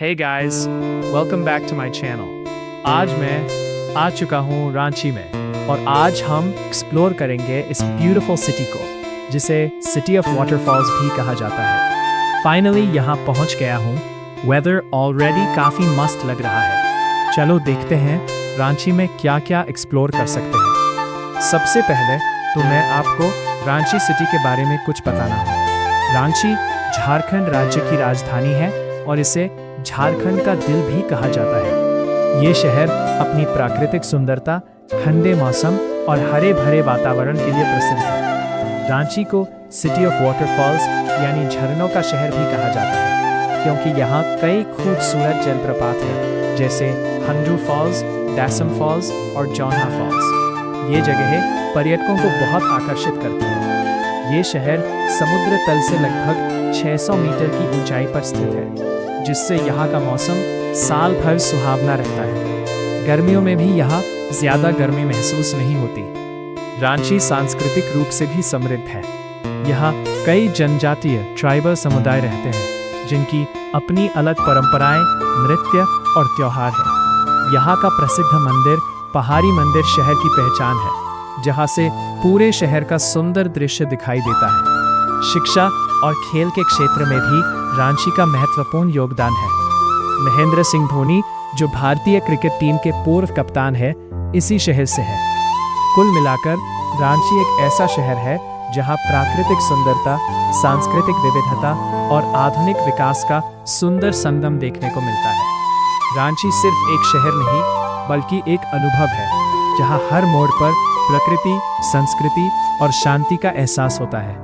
Hey guys, welcome back to my channel। आज मैं आ चुका हूँ रांची में और आज हम एक्सप्लोर करेंगे इस ब्यूटीफुल सिटी को जिसे सिटी ऑफ वाटरफॉल्स भी कहा जाता है। फाइनली यहाँ पहुँच गया हूँ। वेदर ऑलरेडी काफ़ी मस्त लग रहा है। चलो देखते हैं रांची में क्या क्या एक्सप्लोर कर सकते हैं। सबसे पहले तो मैं आपको रांची सिटी के बारे में कुछ बताना है। रांची झारखंड राज्य की राजधानी है और इसे झारखंड का दिल भी कहा जाता है। ये शहर अपनी प्राकृतिक सुंदरता, ठंडे मौसम और हरे भरे वातावरण के लिए प्रसिद्ध है। रांची को सिटी ऑफ वाटरफॉल्स यानी झरनों का शहर भी कहा जाता है क्योंकि यहाँ कई खूबसूरत जलप्रपात हैं जैसे हंड्रू फॉल्स, डैसम फॉल्स और जौनहा फॉल्स। ये जगहें पर्यटकों को बहुत आकर्षित करती हैं। ये शहर समुद्र तल से लगभग 600 मीटर की ऊंचाई पर स्थित है, जिससे यहाँ का मौसम साल भर सुहावना रहता है। गर्मियों में भी यहाँ ज्यादा गर्मी महसूस नहीं होती। रांची सांस्कृतिक रूप से भी समृद्ध है। यहाँ कई जनजातीय ट्राइबल समुदाय रहते हैं जिनकी अपनी अलग परंपराएं, नृत्य और त्योहार हैं। यहाँ का प्रसिद्ध मंदिर पहाड़ी मंदिर शहर की पहचान है, जहाँ से पूरे शहर का सुंदर दृश्य दिखाई देता है। शिक्षा और खेल के क्षेत्र में भी रांची का महत्वपूर्ण योगदान है। महेंद्र सिंह धोनी, जो भारतीय क्रिकेट टीम के पूर्व कप्तान है, इसी शहर से है। कुल मिलाकर रांची एक ऐसा शहर है जहां प्राकृतिक सुंदरता, सांस्कृतिक विविधता और आधुनिक विकास का सुंदर संगम देखने को मिलता है। रांची सिर्फ एक शहर नहीं, बल्कि एक अनुभव है जहां हर मोड़ पर प्रकृति, संस्कृति और शांति का एहसास होता है।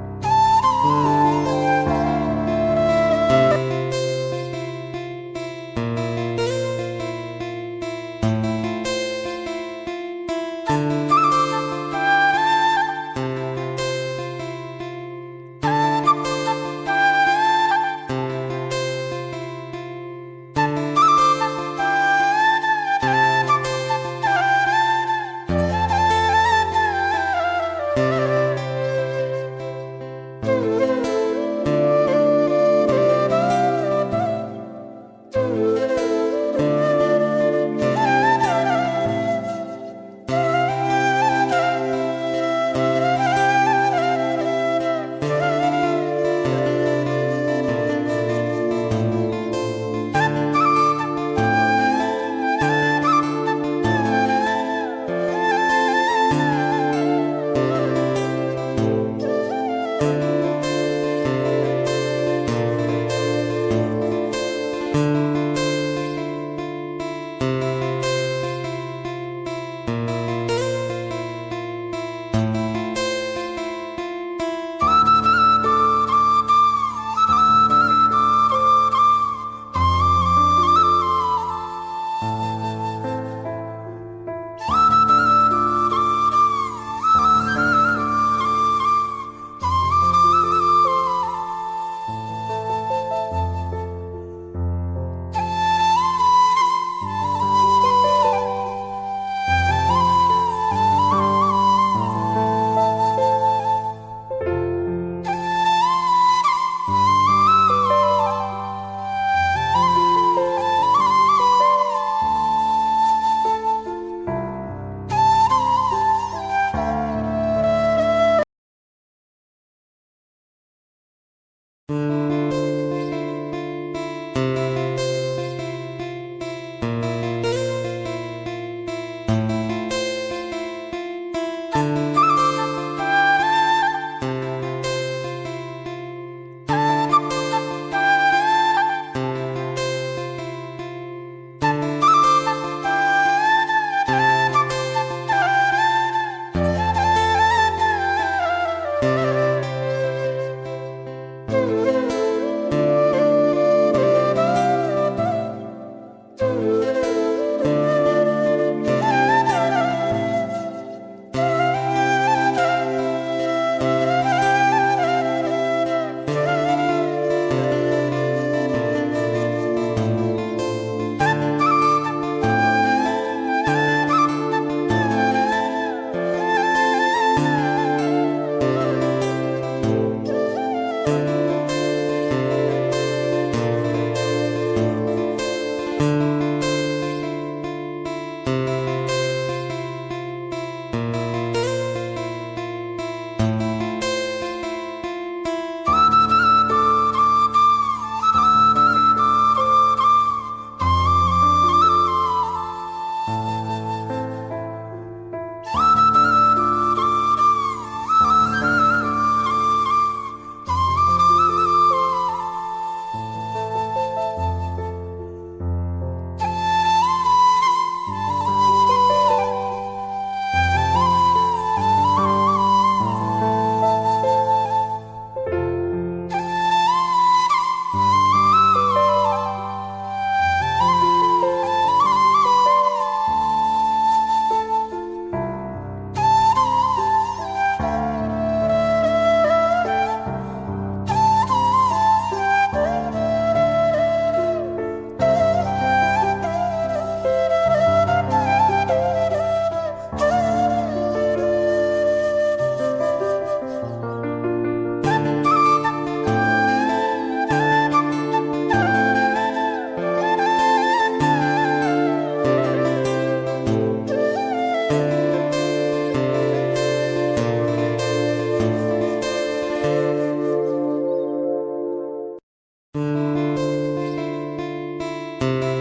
हैं।